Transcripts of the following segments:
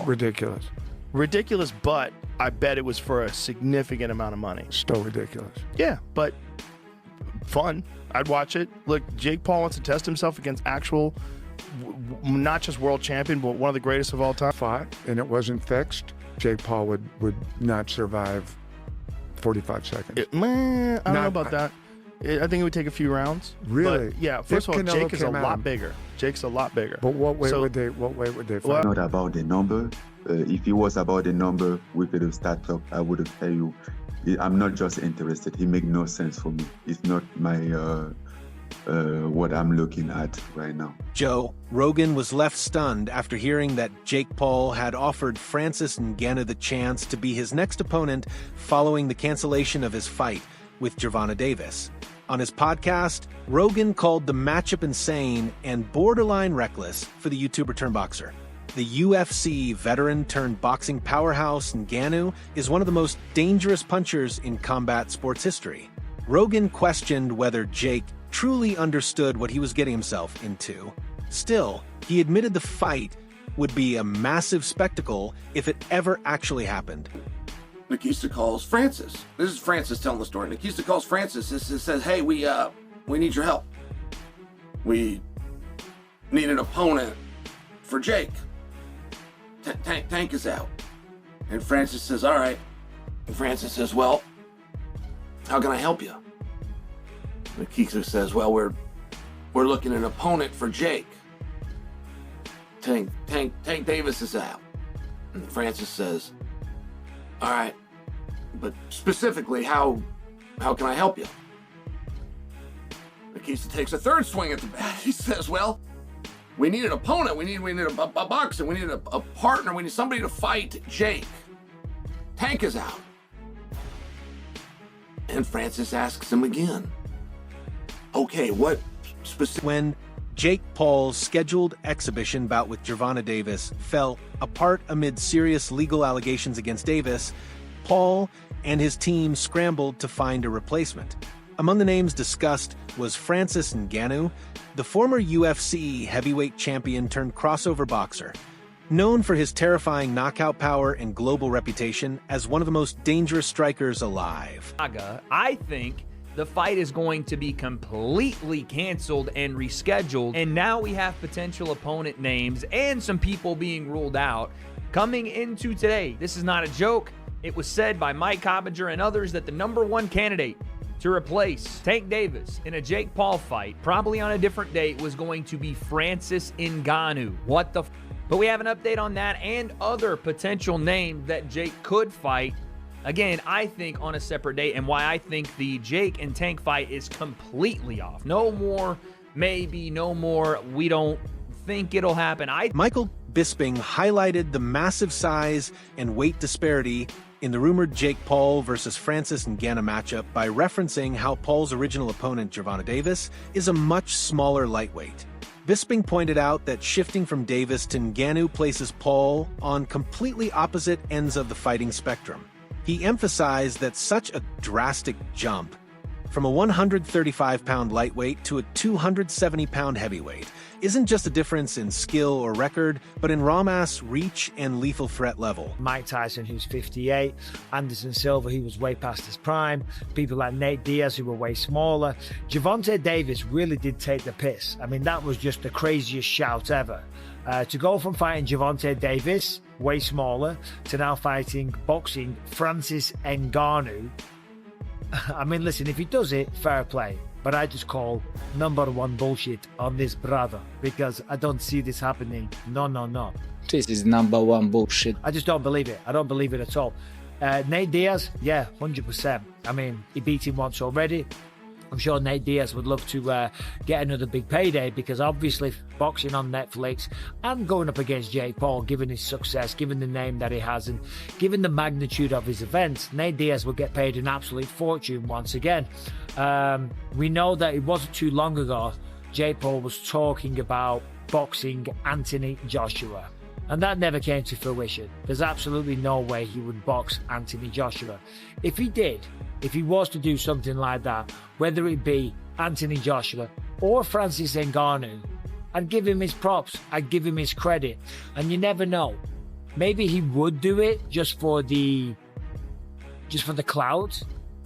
Ridiculous. Ridiculous, but I bet it was for a significant amount of money. Still ridiculous. Yeah, but fun. I'd watch it. Look, Jake Paul wants to test himself against actual, not just world champion, but one of the greatest of all time. Fought, and it wasn't fixed, Jake Paul would not survive 45 seconds. I don't know about that. I think it would take a few rounds. Really? But yeah. First of all, Jake is a lot bigger. Jake's a lot bigger. But what way would they fight? Not about the number. If it was about the number, we could have started up. I would have tell you, I'm not just interested. It makes no sense for me. It's not my what I'm looking at right now. Joe, Rogan was left stunned after hearing that Jake Paul had offered Francis Ngannou the chance to be his next opponent following the cancellation of his fight with Gervonta Davis. On his podcast, Rogan called the matchup insane and borderline reckless for the YouTuber-turned-boxer. The UFC veteran-turned-boxing powerhouse Ngannou is one of the most dangerous punchers in combat sports history. Rogan questioned whether Jake truly understood what he was getting himself into. Still, he admitted the fight would be a massive spectacle if it ever actually happened. Nikista calls Francis. This is Francis telling the story. Nikista calls Francis and says, hey, we need your help. We need an opponent for Jake. Tank is out. And Francis says, all right. And Francis says, well, how can I help you? Nikista says, well, we're looking at an opponent for Jake. Tank Davis is out. And Francis says, all right, but specifically, how can I help you? Nikista takes a third swing at the bat. He says, well, we need an opponent. We need a boxer. We need a partner. We need somebody to fight Jake. Tank is out. And Francis asks him again, okay, what specific... When Jake Paul's scheduled exhibition bout with Gervonta Davis fell apart amid serious legal allegations against Davis, Paul and his team scrambled to find a replacement. Among the names discussed was Francis Ngannou, the former UFC heavyweight champion turned crossover boxer. Known for his terrifying knockout power and global reputation as one of the most dangerous strikers alive. I think the fight is going to be completely canceled and rescheduled, and now we have potential opponent names and some people being ruled out coming into today. This is not a joke. It was said by Mike Coppinger and others that the #1 candidate to replace Tank Davis in a Jake Paul fight, probably on a different date, was going to be Francis Ngannou. What the But we have an update on that and other potential names that Jake could fight. Again, I think on a separate date, and why I think the Jake and Tank fight is completely off. No more, maybe, no more. We don't think it'll happen. Michael Bisping highlighted the massive size and weight disparity in the rumored Jake Paul versus Francis Ngannou matchup by referencing how Paul's original opponent, Gervonta Davis, is a much smaller lightweight. Bisping pointed out that shifting from Davis to Ngannou places Paul on completely opposite ends of the fighting spectrum. He emphasized that such a drastic jump from a 135-pound lightweight to a 270-pound heavyweight isn't just a difference in skill or record, but in raw mass, reach, and lethal threat level. Mike Tyson, who's 58, Anderson Silva, who was way past his prime, people like Nate Diaz, who were way smaller. Gervonta Davis really did take the piss. I mean, that was just the craziest shout ever. To go from fighting Gervonta Davis, way smaller, to now boxing Francis Ngannou. I mean, listen, if he does it, fair play. But I just call #1 bullshit on this brother, because I don't see this happening. No. This is #1 bullshit. I just don't believe it. I don't believe it at all. Nate Diaz, yeah, 100%. I mean, he beat him once already. I'm sure Nate Diaz would love to get another big payday, because obviously boxing on Netflix and going up against Jake Paul, given his success, given the name that he has, and given the magnitude of his events, Nate Diaz will get paid an absolute fortune once again. We know that it wasn't too long ago Jake Paul was talking about boxing Anthony Joshua, and that never came to fruition. There's absolutely no way he would box Anthony Joshua. If he did, if he was to do something like that, whether it be Anthony Joshua or Francis Ngannou, I'd give him his props, I'd give him his credit. And you never know. maybe he would do it just for the clout,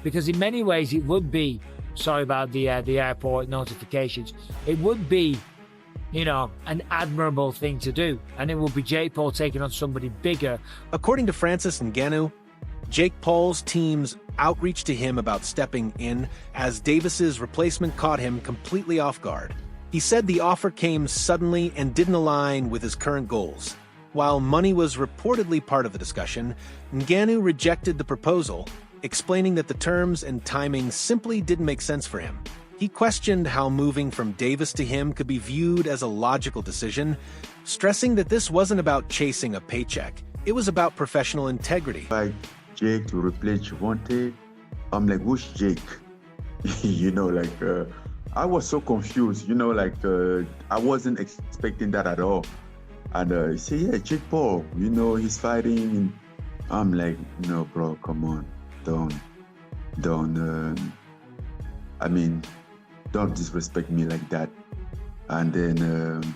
because in many ways it would be, sorry about the airport notifications, it would be, you know, an admirable thing to do, and it would be Jake Paul taking on somebody bigger. According to Francis Ngannou, Jake Paul's team's outreach to him about stepping in as Davis's replacement caught him completely off guard. He said the offer came suddenly and didn't align with his current goals. While money was reportedly part of the discussion, Ngannou rejected the proposal, explaining that the terms and timing simply didn't make sense for him. He questioned how moving from Davis to him could be viewed as a logical decision, stressing that this wasn't about chasing a paycheck. It was about professional integrity. Like Jake to replace Gervonta, I'm like, who's Jake? You know, like, I was so confused, you know, like, I wasn't expecting that at all. And he said, yeah, Jake Paul, you know, he's fighting. And I'm like, no, bro, come on. Don't disrespect me like that. And then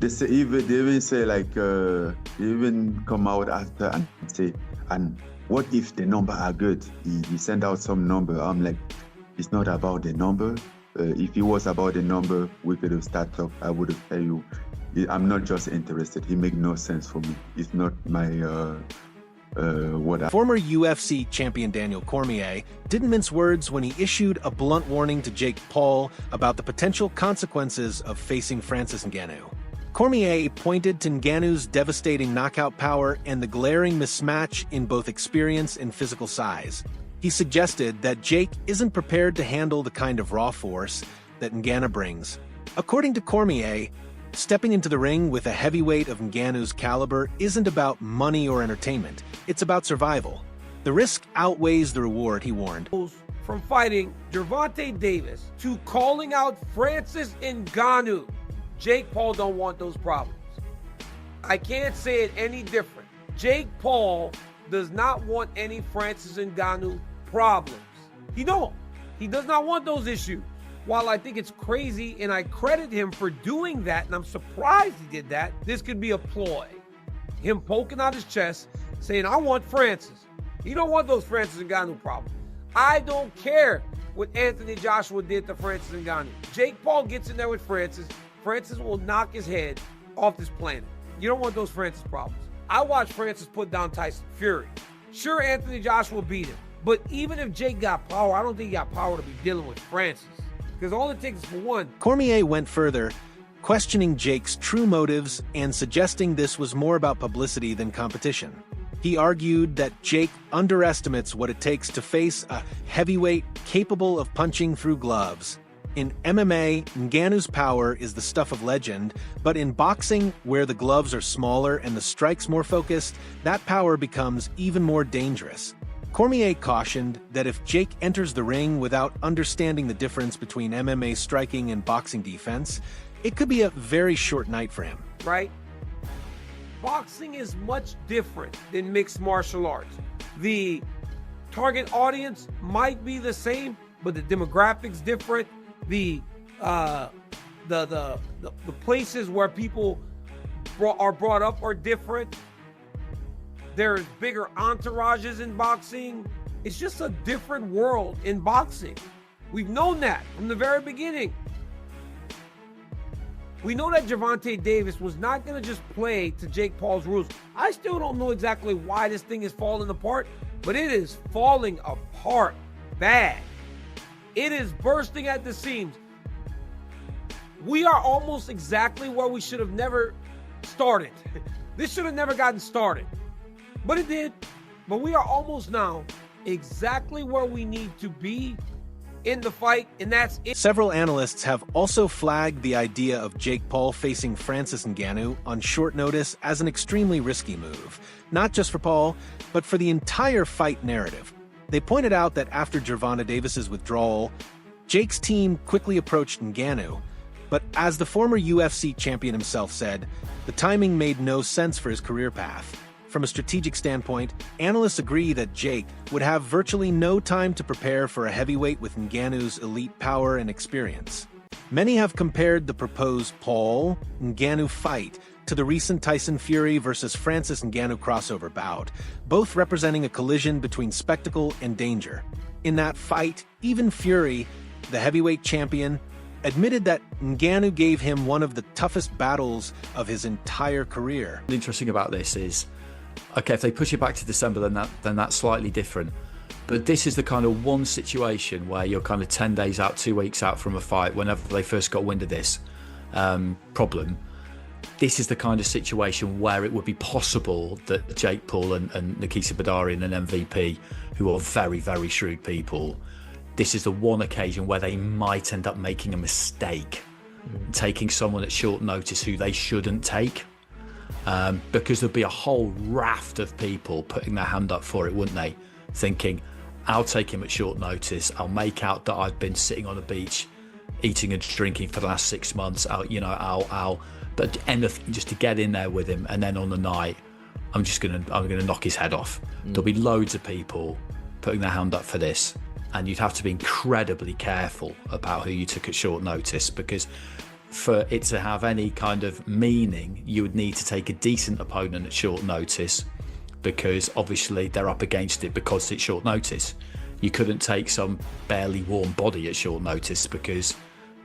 they even say like, they even come out after and say, and what if the number are good? He sent out some number. I'm like, it's not about the number. If it was about the number, we could have started up. I would have told you, I'm not just interested. He make no sense for me. It's not my Former UFC champion Daniel Cormier didn't mince words when he issued a blunt warning to Jake Paul about the potential consequences of facing Francis Ngannou. Cormier pointed to Ngannou's devastating knockout power and the glaring mismatch in both experience and physical size. He suggested that Jake isn't prepared to handle the kind of raw force that Ngannou brings. According to Cormier, stepping into the ring with a heavyweight of Ngannou's caliber isn't about money or entertainment. It's about survival. The risk outweighs the reward, he warned. From fighting Gervonta Davis to calling out Francis Ngannou, Jake Paul don't want those problems. I can't say it any different. Jake Paul does not want any Francis Ngannou problems. He don't. He does not want those issues. While I think it's crazy and I credit him for doing that, and I'm surprised he did that, this could be a ploy. Him poking out his chest, saying, I want Francis. He don't want those Francis Ngannou problems. I don't care what Anthony Joshua did to Francis Ngannou. Jake Paul gets in there with Francis. Francis will knock his head off this planet. You don't want those Francis problems. I watched Francis put down Tyson Fury. Sure, Anthony Joshua beat him. But even if Jake got power, I don't think he got power to be dealing with Francis. Because all it takes is for one. Cormier went further, questioning Jake's true motives and suggesting this was more about publicity than competition. He argued that Jake underestimates what it takes to face a heavyweight capable of punching through gloves. In MMA, Ngannou's power is the stuff of legend, but in boxing, where the gloves are smaller and the strikes more focused, that power becomes even more dangerous. Cormier cautioned that if Jake enters the ring without understanding the difference between MMA striking and boxing defense, it could be a very short night for him. Right? Boxing is much different than mixed martial arts. The target audience might be the same, but the demographics different. The places where people are brought up are different. There's bigger entourages in boxing. It's just a different world in boxing. We've known that from the very beginning. We know that Gervonta Davis was not going to just play to Jake Paul's rules. I still don't know exactly why this thing is falling apart, but it is falling apart bad. It is bursting at the seams. We are almost exactly where we should have never started. This should have never gotten started. But it did. But we are almost now exactly where we need to be in the fight, and that's it. Several analysts have also flagged the idea of Jake Paul facing Francis Ngannou on short notice as an extremely risky move, not just for Paul, but for the entire fight narrative. They pointed out that after Gervonta Davis's withdrawal, Jake's team quickly approached Ngannou, but as the former UFC champion himself said, the timing made no sense for his career path. From a strategic standpoint, analysts agree that Jake would have virtually no time to prepare for a heavyweight with Ngannou's elite power and experience. Many have compared the proposed Paul-Ngannou fight to the recent Tyson Fury versus Francis Ngannou crossover bout, both representing a collision between spectacle and danger. In that fight, even Fury, the heavyweight champion, admitted that Ngannou gave him one of the toughest battles of his entire career. What's interesting about this is, okay, if they push it back to December, then that's slightly different. But this is the kind of one situation where you're kind of 10 days out, 2 weeks out from a fight, whenever they first got wind of this problem. This is the kind of situation where it would be possible that Jake Paul and Nikita Badarian and MVP, who are very, very shrewd people, this is the one occasion where they might end up making a mistake, taking someone at short notice who they shouldn't take. Because there'd be a whole raft of people putting their hand up for it, wouldn't they? Thinking, I'll take him at short notice. I'll make out that I've been sitting on a beach, eating and drinking for the last 6 months. But anything just to get in there with him, and then on the night, I'm gonna knock his head off. There'll be loads of people putting their hand up for this, and you'd have to be incredibly careful about who you took at short notice, because for it to have any kind of meaning, you would need to take a decent opponent at short notice, because obviously they're up against it because it's short notice. You couldn't take some barely warm body at short notice, because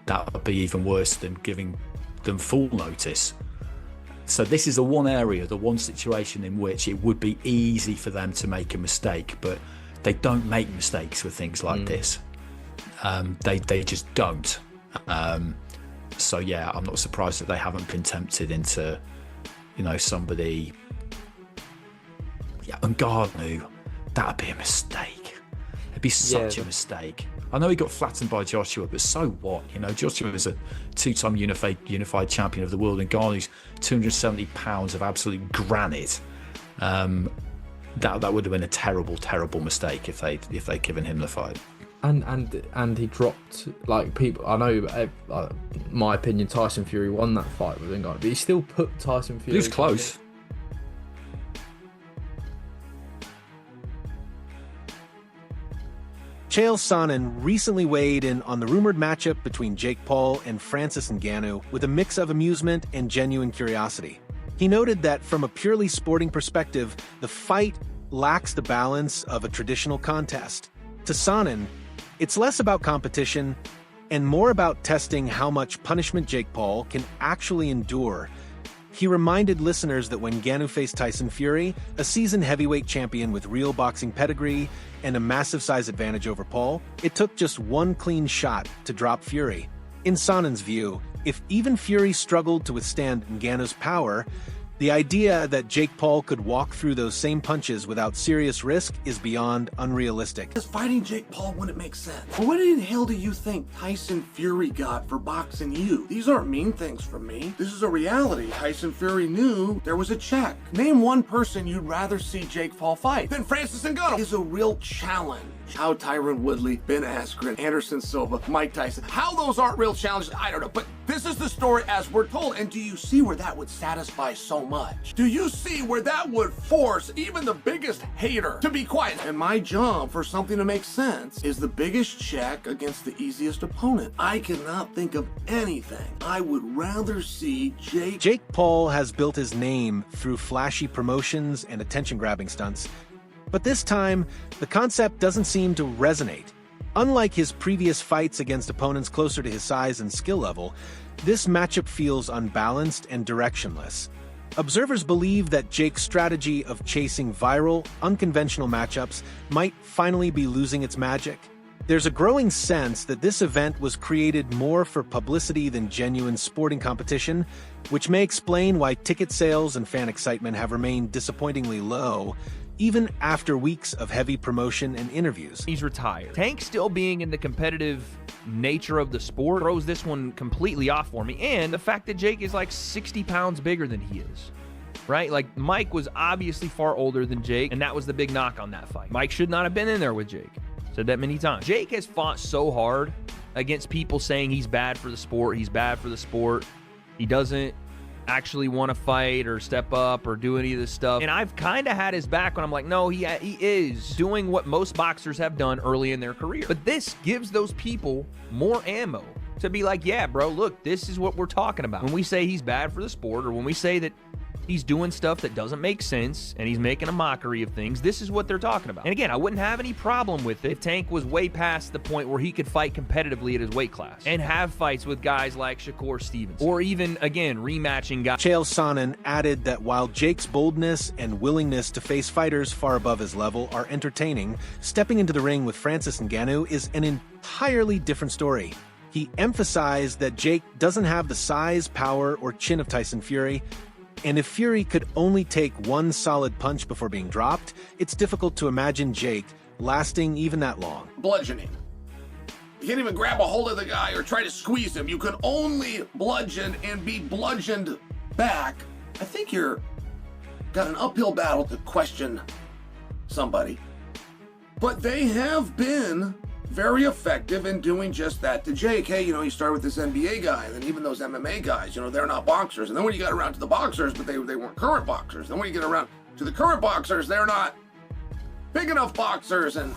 that would be even worse than giving them full notice. So this is the one area, the one situation in which it would be easy for them to make a mistake, but they don't make mistakes with things like this. They just don't. So yeah, I'm not surprised that they haven't been tempted into, somebody. Yeah, Ngannou, that'd be a mistake. It'd be such a mistake. I know he got flattened by Joshua, but so what? Joshua was a 2-time unified champion of the world, and Ngannou's 270 pounds of absolute granite. That would have been a terrible, terrible mistake if they'd given him the fight. And he dropped, like, people. I know, my opinion, Tyson Fury won that fight with Ngannou, but he still put Tyson Fury. He was close. Chael Sonnen recently weighed in on the rumored matchup between Jake Paul and Francis Ngannou with a mix of amusement and genuine curiosity. He noted that from a purely sporting perspective, the fight lacks the balance of a traditional contest. To Sonnen, it's less about competition and more about testing how much punishment Jake Paul can actually endure. He reminded listeners that when Ngannou faced Tyson Fury, a seasoned heavyweight champion with real boxing pedigree and a massive size advantage over Paul, it took just one clean shot to drop Fury. In Sonnen's view, if even Fury struggled to withstand Ngannou's power, the idea that Jake Paul could walk through those same punches without serious risk is beyond unrealistic. Because fighting Jake Paul wouldn't make sense. Well, what in the hell do you think Tyson Fury got for boxing you? These aren't mean things from me. This is a reality. Tyson Fury knew there was a check. Name one person you'd rather see Jake Paul fight than Francis Ngannou. Is a real challenge. How Tyron Woodley, Ben Askren, Anderson Silva, Mike Tyson, how those aren't real challenges, I don't know. But this is the story as we're told. And do you see where that would satisfy so much? Do you see where that would force even the biggest hater to be quiet? And my job for something to make sense is the biggest check against the easiest opponent. I cannot think of anything I would rather see Jake Paul has built his name through flashy promotions and attention-grabbing stunts. But this time, the concept doesn't seem to resonate. Unlike his previous fights against opponents closer to his size and skill level, this matchup feels unbalanced and directionless. Observers believe that Jake's strategy of chasing viral, unconventional matchups might finally be losing its magic. There's a growing sense that this event was created more for publicity than genuine sporting competition, which may explain why ticket sales and fan excitement have remained disappointingly low, even after weeks of heavy promotion and interviews. He's retired. Tank still being in the competitive nature of the sport throws this one completely off for me. And the fact that Jake is like 60 pounds bigger than he is, right? Like, Mike was obviously far older than Jake, and that was the big knock on that fight. Mike should not have been in there with Jake. Said that many times. Jake has fought so hard against people saying he's bad for the sport. He's bad for the sport. He doesn't actually want to fight or step up or do any of this stuff. And I've kind of had his back when I'm like, no, he is doing what most boxers have done early in their career. But this gives those people more ammo to be like, yeah, bro, look, this is what we're talking about. When we say he's bad for the sport, or when we say that he's doing stuff that doesn't make sense and he's making a mockery of things, this is what they're talking about. And again, I wouldn't have any problem with it if Tank was way past the point where he could fight competitively at his weight class and have fights with guys like Shakur Stevenson, or even, again, rematching guys. Chael Sonnen added that while Jake's boldness and willingness to face fighters far above his level are entertaining, stepping into the ring with Francis Ngannou is an entirely different story. He emphasized that Jake doesn't have the size, power, or chin of Tyson Fury, and if Fury could only take one solid punch before being dropped, it's difficult to imagine Jake lasting even that long. Bludgeoning. You can't even grab a hold of the guy or try to squeeze him. You can only bludgeon and be bludgeoned back. I think you're got an uphill battle to question somebody. But they have been very effective in doing just that to Jake. Hey, you start with this NBA guy, and then even those MMA guys, they're not boxers. And then when you got around to the boxers, but they weren't current boxers. Then when you get around to the current boxers, they're not big enough boxers. And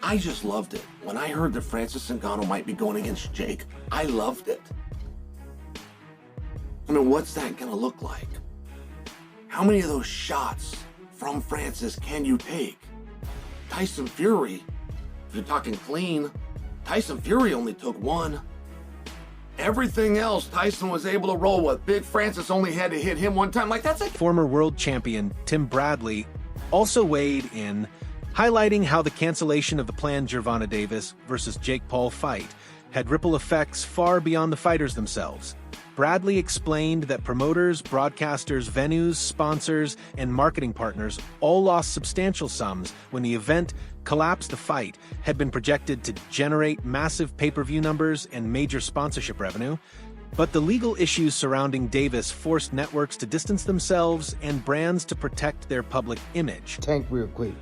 I just loved it. When I heard that Francis Ngannou might be going against Jake, I loved it. I mean, what's that gonna look like? How many of those shots from Francis can you take? Tyson Fury, if you're talking clean, Tyson Fury only took one. Everything else, Tyson was able to roll with. Big Francis only had to hit him one time. That's like... Former world champion Tim Bradley also weighed in, highlighting how the cancellation of the planned Gervonta Davis versus Jake Paul fight had ripple effects far beyond the fighters themselves. Bradley explained that promoters, broadcasters, venues, sponsors, and marketing partners all lost substantial sums when the event collapsed. The fight had been projected to generate massive pay-per-view numbers and major sponsorship revenue, but the legal issues surrounding Davis forced networks to distance themselves and brands to protect their public image. Tank, real quick.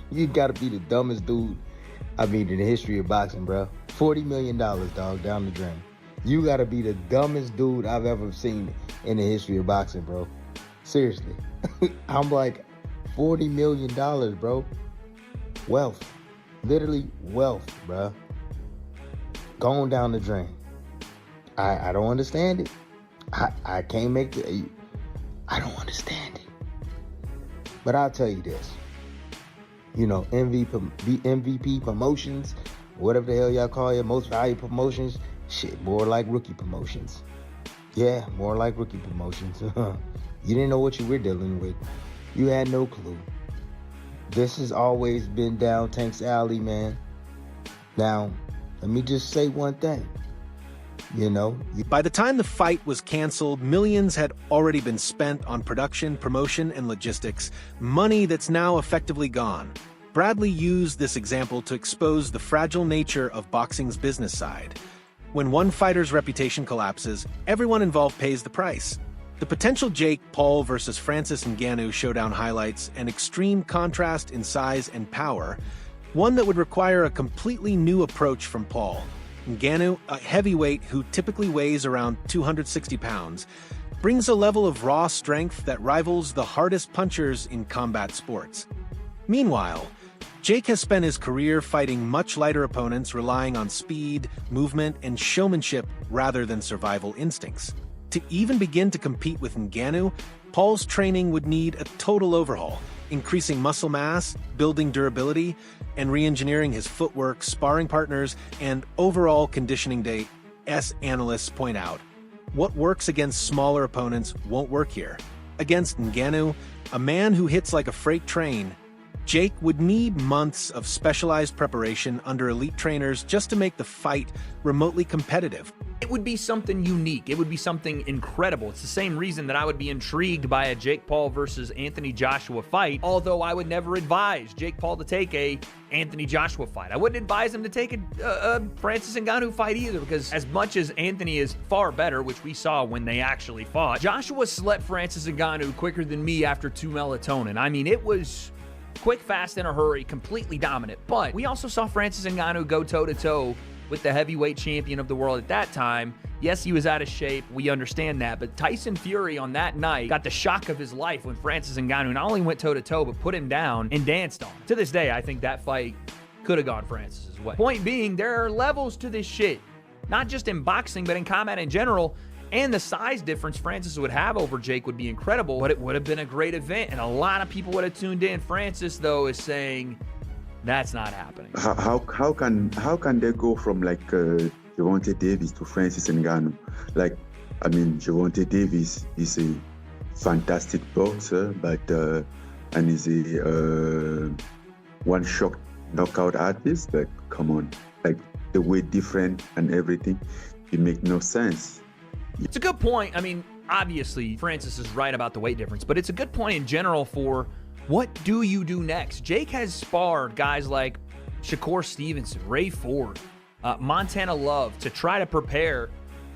You gotta be the dumbest dude, in the history of boxing, bro. $40 million, dog, down the drain. You gotta be the dumbest dude I've ever seen in the history of boxing, bro. Seriously. I'm like, $40 million, bro. Wealth. Literally wealth, bro. Going down the drain. I don't understand it. I can't make it. I don't understand it. But I'll tell you this. MVP promotions, whatever the hell y'all call it, most valuable promotions, shit, more like rookie promotions. Yeah, more like rookie promotions. You didn't know what you were dealing with. You had no clue. This has always been down Tank's alley, man. Now, let me just say one thing. By the time the fight was canceled, millions had already been spent on production, promotion, and logistics, money that's now effectively gone. Bradley used this example to expose the fragile nature of boxing's business side. When one fighter's reputation collapses, everyone involved pays the price. The potential Jake Paul versus Francis Ngannou showdown highlights an extreme contrast in size and power, one that would require a completely new approach from Paul. Ngannou, a heavyweight who typically weighs around 260 pounds, brings a level of raw strength that rivals the hardest punchers in combat sports. Meanwhile, Jake has spent his career fighting much lighter opponents, relying on speed, movement, and showmanship rather than survival instincts. To even begin to compete with Ngannou, Paul's training would need a total overhaul, increasing muscle mass, building durability, and re-engineering his footwork, sparring partners, and overall conditioning day. As analysts point out, what works against smaller opponents won't work here. Against Ngannou, a man who hits like a freight train, Jake would need months of specialized preparation under elite trainers just to make the fight remotely competitive. It would be something unique. It would be something incredible. It's the same reason that I would be intrigued by a Jake Paul versus Anthony Joshua fight, although I would never advise Jake Paul to take a Anthony Joshua fight. I wouldn't advise him to take a Francis Ngannou fight either, because as much as Anthony is far better, which we saw when they actually fought, Joshua slept Francis Ngannou quicker than me after 2 melatonin. It was quick, fast, in a hurry, completely dominant. But we also saw Francis Ngannou go toe-to-toe with the heavyweight champion of the world at that time. Yes, he was out of shape. We understand that. But Tyson Fury on that night got the shock of his life when Francis Ngannou not only went toe-to-toe, but put him down and danced on him. To this day, I think that fight could have gone Francis's way. Point being, there are levels to this shit. not just in boxing, but in combat in general. And the size difference Francis would have over Jake would be incredible, but it would have been a great event, and a lot of people would have tuned in. Francis, though, is saying that's not happening. How can they go from like Gervonta Davis to Francis Ngannou? Like, I mean, Gervonta Davis is a fantastic boxer, but and is a one-shot knockout artist. But come on, like the weight different and everything, it make no sense. It's a good point. I mean, obviously, Francis is right about the weight difference, but it's a good point in general for what do you do next? Jake has sparred guys like Shakur Stevenson, Ray Ford, Montana Love to try to prepare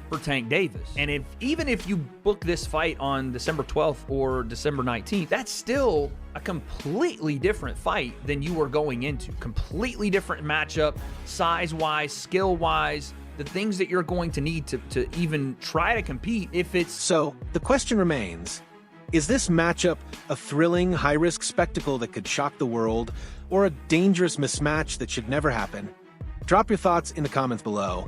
for Tank Davis. And even if you book this fight on December 12th or December 19th, that's still a completely different fight than you were going into. Completely different matchup, size-wise, skill-wise, the things that you're going to need to even try to compete if it's... So, the question remains, is this matchup a thrilling, high-risk spectacle that could shock the world, or a dangerous mismatch that should never happen? Drop your thoughts in the comments below.